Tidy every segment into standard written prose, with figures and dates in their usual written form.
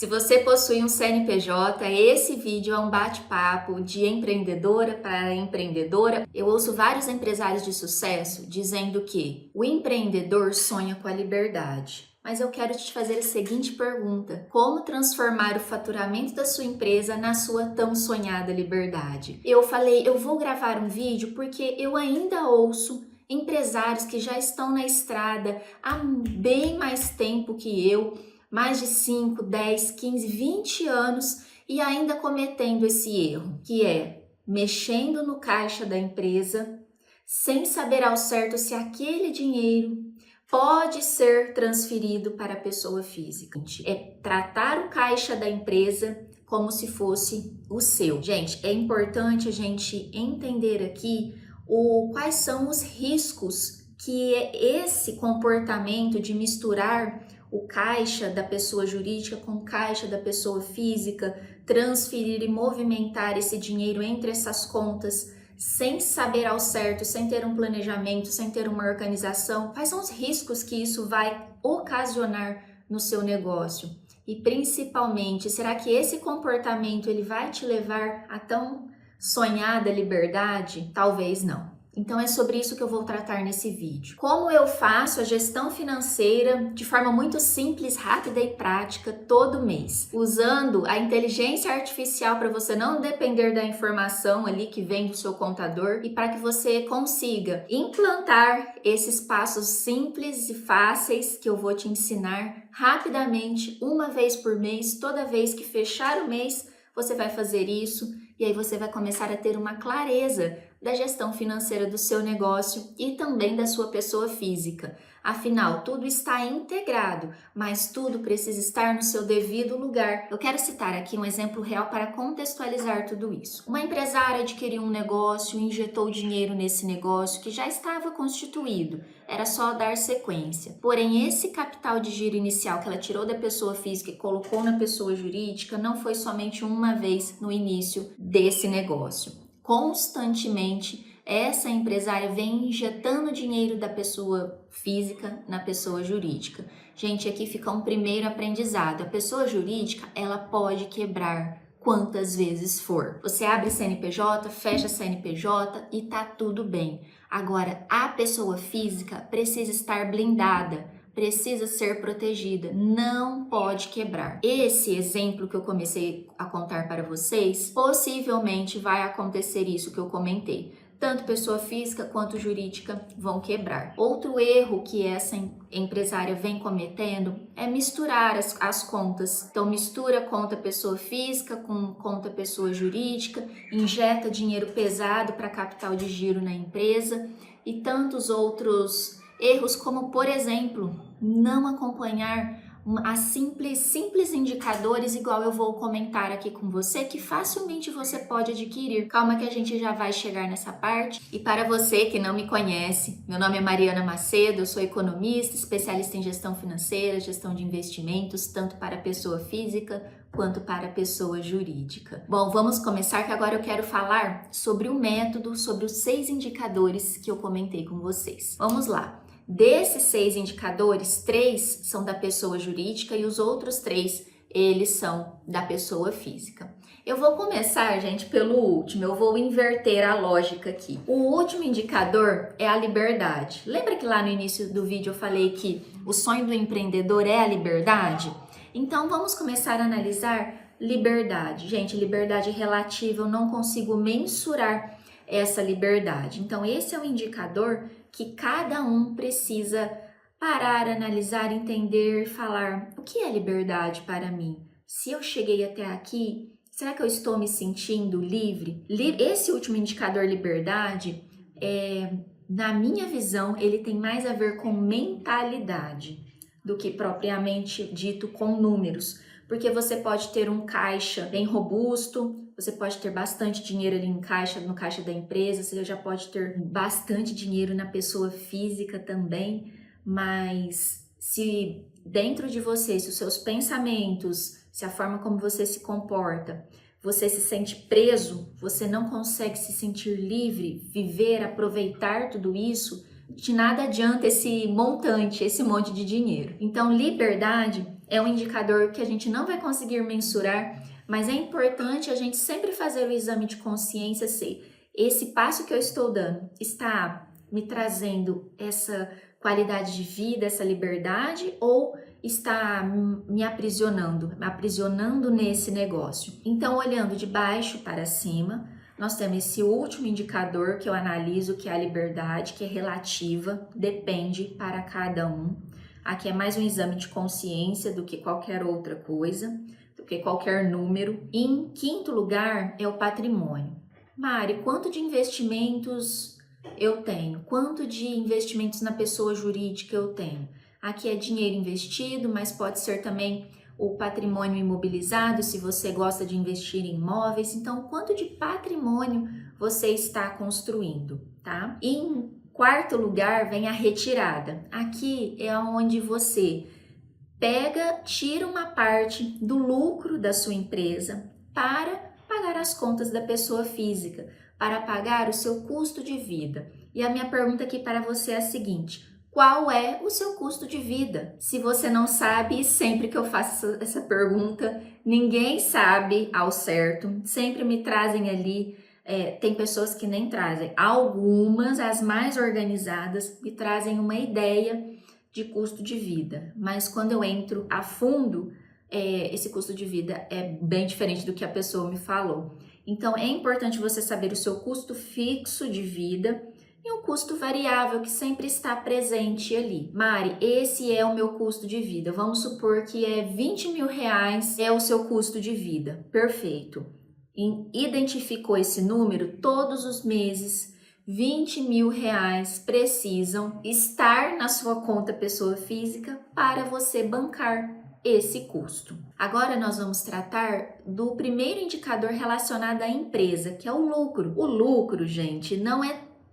Se você possui um CNPJ, esse vídeo é um bate-papo de empreendedora para empreendedora. Eu ouço vários empresários de sucesso dizendo que o empreendedor sonha com a liberdade. Mas eu quero te fazer a seguinte pergunta: como transformar o faturamento da sua empresa na sua tão sonhada liberdade? Eu falei, eu vou gravar um vídeo porque eu ainda ouço empresários que já estão na estrada há bem mais tempo que eu, mais de 5, 10, 15, 20 anos e ainda cometendo esse erro, que é mexendo no caixa da empresa sem saber ao certo se aquele dinheiro pode ser transferido para a pessoa física. É tratar o caixa da empresa como se fosse o seu. Gente, é importante a gente entender aqui quais são os riscos que esse comportamento de misturar o caixa da pessoa jurídica com o caixa da pessoa física, transferir e movimentar esse dinheiro entre essas contas sem saber ao certo, sem ter um planejamento, sem ter uma organização. Quais são os riscos que isso vai ocasionar no seu negócio? E principalmente, será que esse comportamento ele vai te levar a tão sonhada liberdade? Talvez não. Então é sobre isso que eu vou tratar nesse vídeo. Como eu faço a gestão financeira de forma muito simples, rápida e prática todo mês, usando a inteligência artificial para você não depender da informação ali que vem do seu contador e para que você consiga implantar esses passos simples e fáceis que eu vou te ensinar rapidamente, uma vez por mês. Toda vez que fechar o mês, você vai fazer isso e aí você vai começar a ter uma clareza da gestão financeira do seu negócio e também da sua pessoa física. Afinal, tudo está integrado, mas tudo precisa estar no seu devido lugar. Eu quero citar aqui um exemplo real para contextualizar tudo isso. Uma empresária adquiriu um negócio, injetou dinheiro nesse negócio que já estava constituído, era só dar sequência. Porém, esse capital de giro inicial que ela tirou da pessoa física e colocou na pessoa jurídica não foi somente uma vez no início desse negócio. Constantemente, essa empresária vem injetando dinheiro da pessoa física na pessoa jurídica. Gente, aqui fica um primeiro aprendizado. A pessoa jurídica, ela pode quebrar quantas vezes for. Você abre CNPJ, fecha CNPJ e tá tudo bem. Agora, a pessoa física precisa estar blindada, precisa ser protegida, não pode quebrar. Esse exemplo que eu comecei a contar para vocês, possivelmente vai acontecer isso que eu comentei. Tanto pessoa física quanto jurídica vão quebrar. Outro erro que essa empresária vem cometendo é misturar as contas. Então mistura conta pessoa física com conta pessoa jurídica, injeta dinheiro pesado para capital de giro na empresa e tantos outros erros, como por exemplo, não acompanhar a simples indicadores igual eu vou comentar aqui com você, que facilmente você pode adquirir. Calma que a gente já vai chegar nessa parte. E para você que não me conhece, meu nome é Mariana Macedo, eu sou economista, especialista em gestão financeira, gestão de investimentos, tanto para pessoa física quanto para pessoa jurídica. Bom, vamos começar que agora eu quero falar sobre o método, sobre os 6 indicadores que eu comentei com vocês. Vamos lá. Desses 6 indicadores, 3 são da pessoa jurídica e os outros 3, eles são da pessoa física. Eu vou começar, gente, pelo último, eu vou inverter a lógica aqui. O último indicador é a liberdade. Lembra que lá no início do vídeo eu falei que o sonho do empreendedor é a liberdade? Então vamos começar a analisar liberdade. Gente, liberdade relativa, eu não consigo mensurar essa liberdade. Então esse é o indicador que cada um precisa parar, analisar, entender e falar: o que é liberdade para mim? Se eu cheguei até aqui, será que eu estou me sentindo livre? Esse último indicador, liberdade, na minha visão, ele tem mais a ver com mentalidade do que propriamente dito com números. Porque você pode ter um caixa bem robusto, você pode ter bastante dinheiro ali no caixa da empresa, você já pode ter bastante dinheiro na pessoa física também, mas se dentro de você, se os seus pensamentos, se a forma como você se comporta, você se sente preso, você não consegue se sentir livre, viver, aproveitar tudo isso, de nada adianta esse montante, esse monte de dinheiro. Então, liberdade é um indicador que a gente não vai conseguir mensurar, mas é importante a gente sempre fazer o exame de consciência se esse passo que eu estou dando está me trazendo essa qualidade de vida, essa liberdade, ou está me aprisionando nesse negócio. Então, olhando de baixo para cima, nós temos esse último indicador que eu analiso, que é a liberdade, que é relativa, depende para cada um. Aqui é mais um exame de consciência do que qualquer outra coisa, do que qualquer número. E em quinto lugar é o patrimônio. Mari, quanto de investimentos eu tenho? Quanto de investimentos na pessoa jurídica eu tenho? Aqui é dinheiro investido, mas pode ser também o patrimônio imobilizado, se você gosta de investir em imóveis. Então, quanto de patrimônio você está construindo, tá? E em quarto lugar vem a retirada. Aqui é onde você tira uma parte do lucro da sua empresa para pagar as contas da pessoa física, para pagar o seu custo de vida. E a minha pergunta aqui para você é a seguinte: qual é o seu custo de vida? Se você não sabe, e sempre que eu faço essa pergunta, ninguém sabe ao certo, sempre me trazem ali, tem pessoas que nem trazem, algumas, as mais organizadas, me trazem uma ideia de custo de vida, mas quando eu entro a fundo, esse custo de vida é bem diferente do que a pessoa me falou. Então, é importante você saber o seu custo fixo de vida e um custo variável que sempre está presente ali. Mari, esse é o meu custo de vida. Vamos supor que é 20 mil reais é o seu custo de vida. Perfeito. Identificou esse número, todos os meses, 20 mil reais precisam estar na sua conta pessoa física para você bancar esse custo. Agora nós vamos tratar do primeiro indicador relacionado à empresa, que é o lucro. O lucro, gente,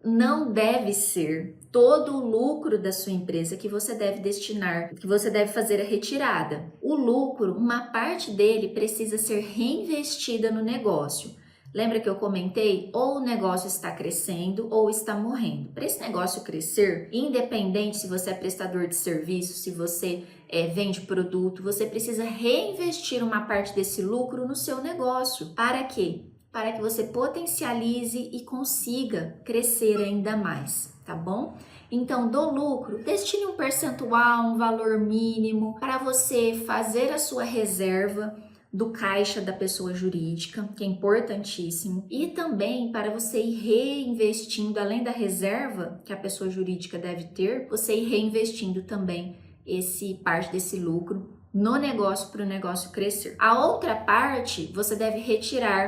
não deve ser todo o lucro da sua empresa que você deve destinar, que você deve fazer a retirada. O lucro, uma parte dele precisa ser reinvestida no negócio. Lembra que eu comentei? Ou o negócio está crescendo ou está morrendo. Para esse negócio crescer, independente se você é prestador de serviço, se você vende produto, você precisa reinvestir uma parte desse lucro no seu negócio. Para quê? Para que você potencialize e consiga crescer ainda mais, tá bom? Então, do lucro, destine um percentual, um valor mínimo para você fazer a sua reserva do caixa da pessoa jurídica, que é importantíssimo, e também para você ir reinvestindo, além da reserva que a pessoa jurídica deve ter, você ir reinvestindo também parte desse lucro no negócio para o negócio crescer. A outra parte você deve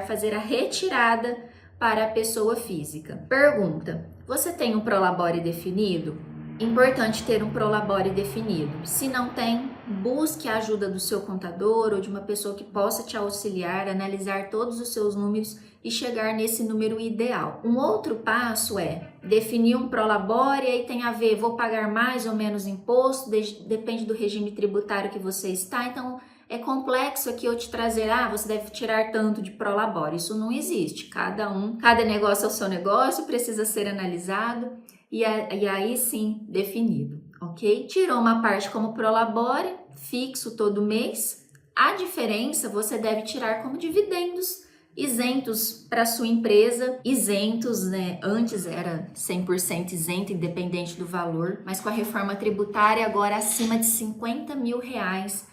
fazer a retirada para a pessoa física. Pergunta: você tem um prolabore definido? Importante ter um prolabore definido. Se não tem, busque a ajuda do seu contador ou de uma pessoa que possa te auxiliar, analisar todos os seus números e chegar nesse número ideal. Um outro passo é definir um prolabore, e aí tem a ver, vou pagar mais ou menos imposto, depende do regime tributário que você está, então é complexo aqui eu te trazer, você deve tirar tanto de prolabore. Isso não existe, cada negócio é o seu negócio, precisa ser analisado e aí sim definido, ok? Tirou uma parte como prolabore, fixo todo mês, a diferença você deve tirar como dividendos, isentos para sua empresa, isentos, né? Antes era 100% isento, independente do valor, mas com a reforma tributária agora acima de 50 mil reais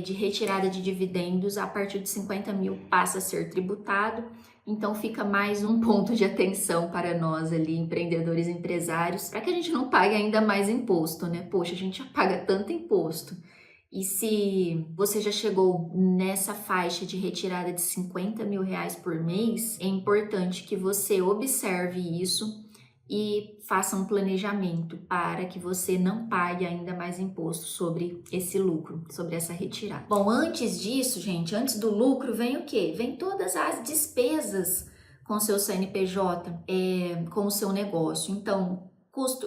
de retirada de dividendos, a partir de 50 mil passa a ser tributado. Então fica mais um ponto de atenção para nós ali, empreendedores e empresários, para que a gente não pague ainda mais imposto, né? Poxa, a gente já paga tanto imposto. E se você já chegou nessa faixa de retirada de 50 mil reais por mês, é importante que você observe isso e faça um planejamento para que você não pague ainda mais imposto sobre esse lucro, sobre essa retirada. Bom, antes disso, gente, antes do lucro, vem o quê? Vem todas as despesas com o seu CNPJ, com o seu negócio. Então,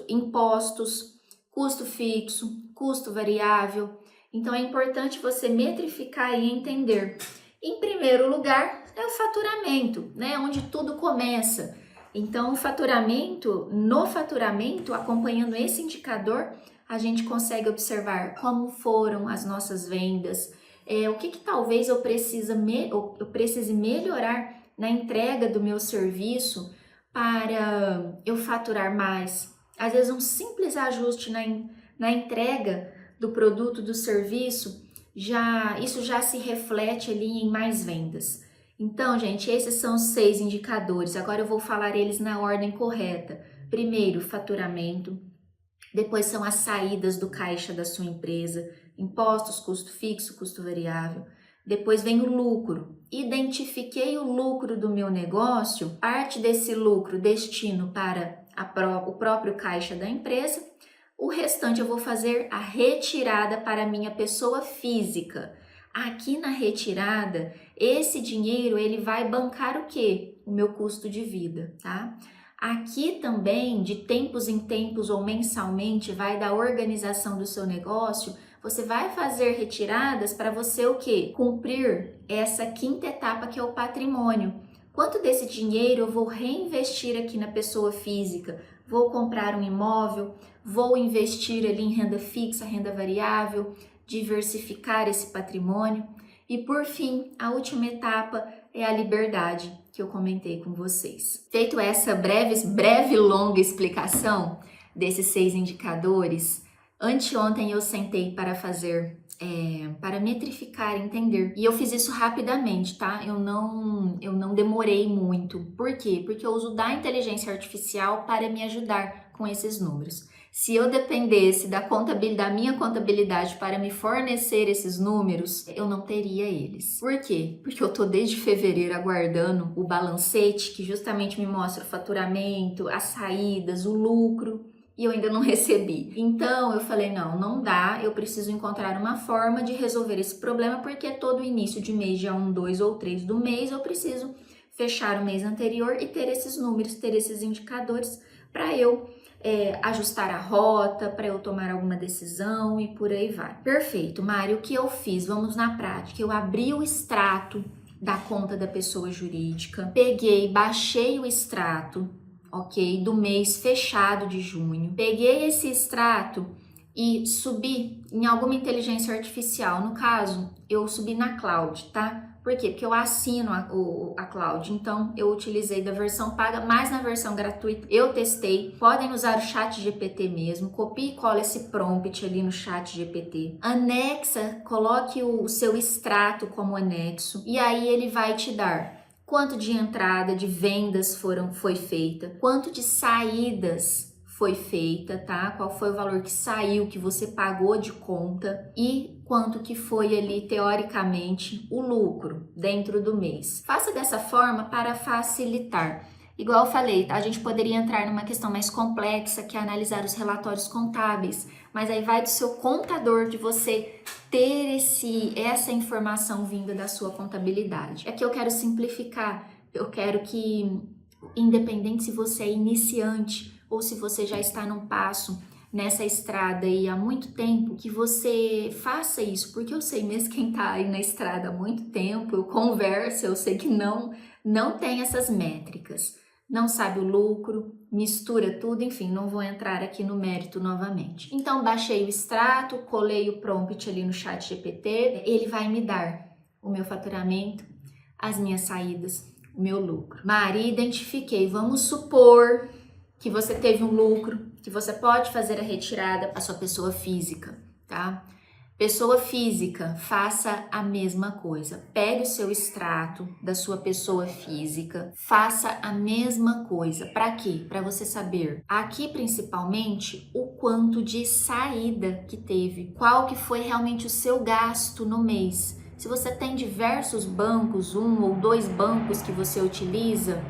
impostos, custo fixo, custo variável. Então, é importante você metrificar e entender. Em primeiro lugar, é o faturamento, né? Onde tudo começa. Então, no faturamento, acompanhando esse indicador, a gente consegue observar como foram as nossas vendas, o que talvez eu precise melhorar na entrega do meu serviço para eu faturar mais. Às vezes um simples ajuste na entrega do produto, do serviço, isso já se reflete ali em mais vendas. Então, gente, esses são os 6 indicadores. Agora eu vou falar eles na ordem correta. Primeiro, faturamento. Depois são as saídas do caixa da sua empresa, impostos, custo fixo, custo variável. Depois vem o lucro. Identifiquei o lucro do meu negócio, parte desse lucro destino para o próprio caixa da empresa. O restante eu vou fazer a retirada para a minha pessoa física. Aqui na retirada, esse dinheiro ele vai bancar o quê? O meu custo de vida, tá? Aqui também, de tempos em tempos ou mensalmente, vai da organização do seu negócio, você vai fazer retiradas para você o quê? Cumprir essa 5ª etapa que é o patrimônio. Quanto desse dinheiro eu vou reinvestir aqui na pessoa física? Vou comprar um imóvel, vou investir ali em renda fixa, renda variável, diversificar esse patrimônio. E por fim, a última etapa é a liberdade, que eu comentei com vocês. Feito essa breve longa explicação desses 6 indicadores, anteontem eu sentei para para metrificar, entender. E eu fiz isso rapidamente, tá? Eu não demorei muito. Por quê? Porque eu uso da inteligência artificial para me ajudar com esses números. Se eu dependesse da minha contabilidade para me fornecer esses números, eu não teria eles. Por quê? Porque eu tô desde fevereiro aguardando o balancete, que justamente me mostra o faturamento, as saídas, o lucro, e eu ainda não recebi. Então eu falei, não dá, eu preciso encontrar uma forma de resolver esse problema, porque todo início de mês, dia 1, 2 ou 3 do mês, eu preciso fechar o mês anterior e ter esses números, ter esses indicadores para eu ajustar a rota, para eu tomar alguma decisão e por aí vai. Perfeito, Mari, o que eu fiz? Vamos na prática. Eu abri o extrato da conta da pessoa jurídica, baixei o extrato, ok, do mês fechado de junho, peguei esse extrato e subi em alguma inteligência artificial. No caso, eu subi na cloud, tá? Por quê? Porque eu assino a cloud, então eu utilizei da versão paga, mas na versão gratuita eu testei. Podem usar o chat GPT mesmo, copie e cola esse prompt ali no chat GPT. Anexa, coloque o seu extrato como anexo e aí ele vai te dar quanto de entrada, de vendas foi feita, quanto de saídas foi feita, tá? Qual foi o valor que saiu, que você pagou de conta e quanto que foi ali, teoricamente, o lucro dentro do mês. Faça dessa forma para facilitar. Igual eu falei, a gente poderia entrar numa questão mais complexa, que é analisar os relatórios contábeis, mas aí vai do seu contador, de você ter essa informação vinda da sua contabilidade. É que eu quero simplificar, eu quero que, independente se você é iniciante ou se você já está num passo nessa estrada aí há muito tempo, que você faça isso, porque eu sei mesmo quem está aí na estrada há muito tempo, eu converso, eu sei que não tem essas métricas, não sabe o lucro, mistura tudo, enfim, não vou entrar aqui no mérito novamente. Então, baixei o extrato, colei o prompt ali no chat GPT, ele vai me dar o meu faturamento, as minhas saídas, o meu lucro. Mari, identifiquei, vamos supor que você teve um lucro, que você pode fazer a retirada para sua pessoa física, tá? Pessoa física, faça a mesma coisa. Pegue o seu extrato da sua pessoa física, faça a mesma coisa. Para quê? Para você saber aqui principalmente o quanto de saída que teve, qual que foi realmente o seu gasto no mês. Se você tem diversos bancos, 1 ou 2 bancos que você utiliza,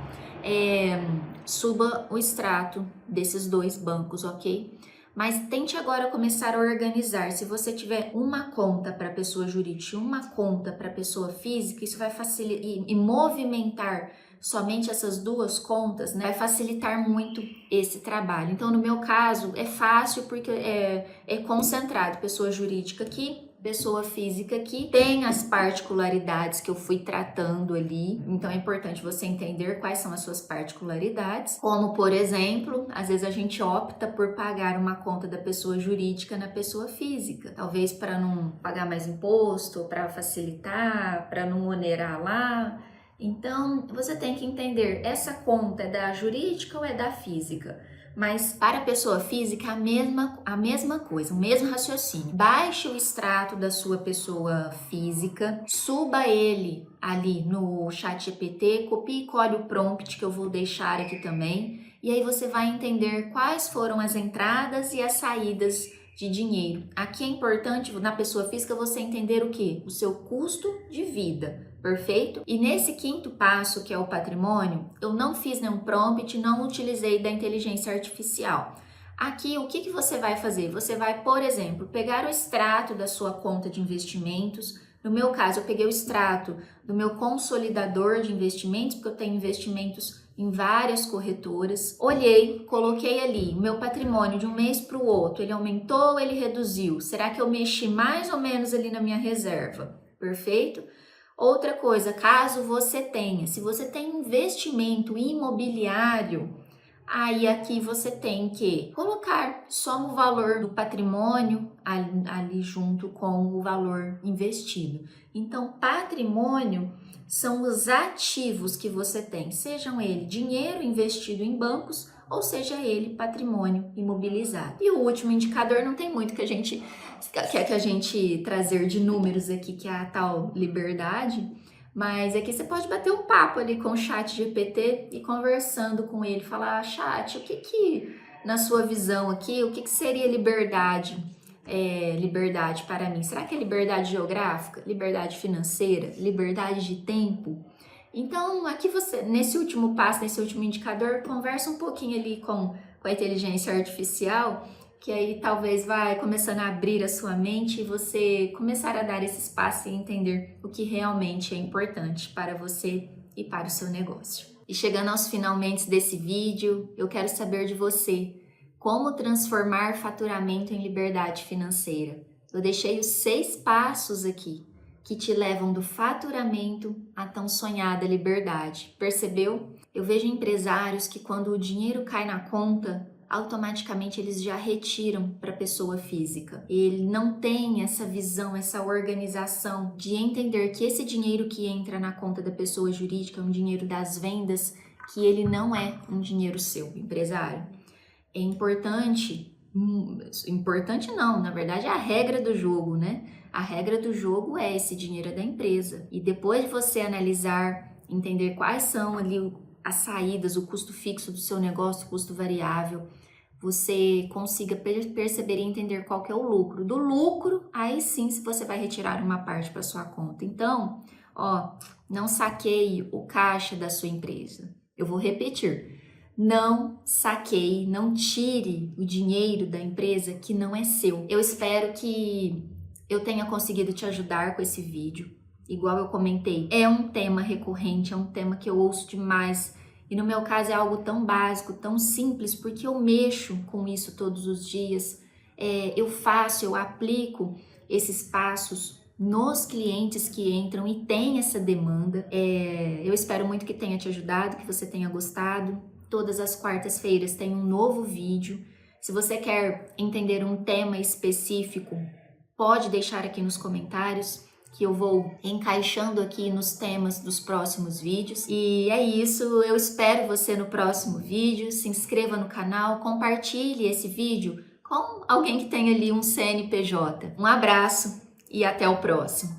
suba o extrato desses 2 bancos, ok? Mas tente agora começar a organizar. Se você tiver uma conta para pessoa jurídica e uma conta para pessoa física, isso vai facilitar e movimentar somente essas 2 contas, né? Vai facilitar muito esse trabalho. Então, no meu caso, é fácil porque é concentrado pessoa jurídica aqui, pessoa física aqui tem as particularidades que eu fui tratando ali, então é importante você entender quais são as suas particularidades, como por exemplo, às vezes a gente opta por pagar uma conta da pessoa jurídica na pessoa física, talvez para não pagar mais imposto, para facilitar, para não onerar lá. Então você tem que entender, essa conta é da jurídica ou é da física? Mas para a pessoa física, a mesma coisa, o mesmo raciocínio. Baixe o extrato da sua pessoa física, suba ele ali no ChatGPT, copie e cole o prompt que eu vou deixar aqui também, e aí você vai entender quais foram as entradas e as saídas de dinheiro. Aqui é importante na pessoa física você entender o que? O seu custo de vida. Perfeito? E nesse quinto passo, que é o patrimônio, eu não fiz nenhum prompt, não utilizei da inteligência artificial. Aqui, o que você vai fazer? Você vai, por exemplo, pegar o extrato da sua conta de investimentos. No meu caso, eu peguei o extrato do meu consolidador de investimentos, porque eu tenho investimentos em várias corretoras. Olhei, coloquei ali o meu patrimônio de um mês para o outro. Ele aumentou ou ele reduziu? Será que eu mexi mais ou menos ali na minha reserva? Perfeito? Outra coisa, caso você tenha, se você tem investimento imobiliário, aí aqui você tem que colocar só o valor do patrimônio ali junto com o valor investido. Então, patrimônio são os ativos que você tem, sejam ele dinheiro investido em bancos ou seja ele patrimônio imobilizado. E o último indicador não tem muito que a gente quer que a gente trazer de números aqui, que é a tal liberdade, mas aqui você pode bater um papo ali com o ChatGPT e conversando com ele, falar, chat, o que na sua visão aqui, o que seria liberdade? Liberdade para mim? Será que é liberdade geográfica, liberdade financeira, liberdade de tempo? Então, aqui você, nesse último passo, nesse último indicador, conversa um pouquinho ali com a inteligência artificial, que aí talvez vai começando a abrir a sua mente e você começar a dar esse espaço e entender o que realmente é importante para você e para o seu negócio. E chegando aos finalmente desse vídeo, eu quero saber de você, como transformar faturamento em liberdade financeira? Eu deixei os 6 passos aqui que te levam do faturamento à tão sonhada liberdade. Percebeu? Eu vejo empresários que quando o dinheiro cai na conta, automaticamente eles já retiram para a pessoa física. Ele não tem essa visão, essa organização de entender que esse dinheiro que entra na conta da pessoa jurídica é um dinheiro das vendas, que ele não é um dinheiro seu, empresário. É importante não, na verdade é a regra do jogo, né? A regra do jogo é esse dinheiro é da empresa. E depois de você analisar, entender quais são ali as saídas, o custo fixo do seu negócio, o custo variável, você consiga perceber e entender qual que é o lucro. Do lucro, aí sim você vai retirar uma parte para sua conta. Então, não saqueie o caixa da sua empresa. Eu vou repetir. Não saqueie, não tire o dinheiro da empresa que não é seu. Eu espero que eu tenha conseguido te ajudar com esse vídeo. Igual eu comentei, é um tema recorrente, é um tema que eu ouço demais. E no meu caso é algo tão básico, tão simples, porque eu mexo com isso todos os dias. Eu aplico esses passos nos clientes que entram e tem essa demanda. Eu espero muito que tenha te ajudado, que você tenha gostado. Todas as quartas-feiras tem um novo vídeo. Se você quer entender um tema específico, pode deixar aqui nos comentários, que eu vou encaixando aqui nos temas dos próximos vídeos. E é isso, eu espero você no próximo vídeo. Se inscreva no canal, compartilhe esse vídeo com alguém que tenha ali um CNPJ. Um abraço e até o próximo.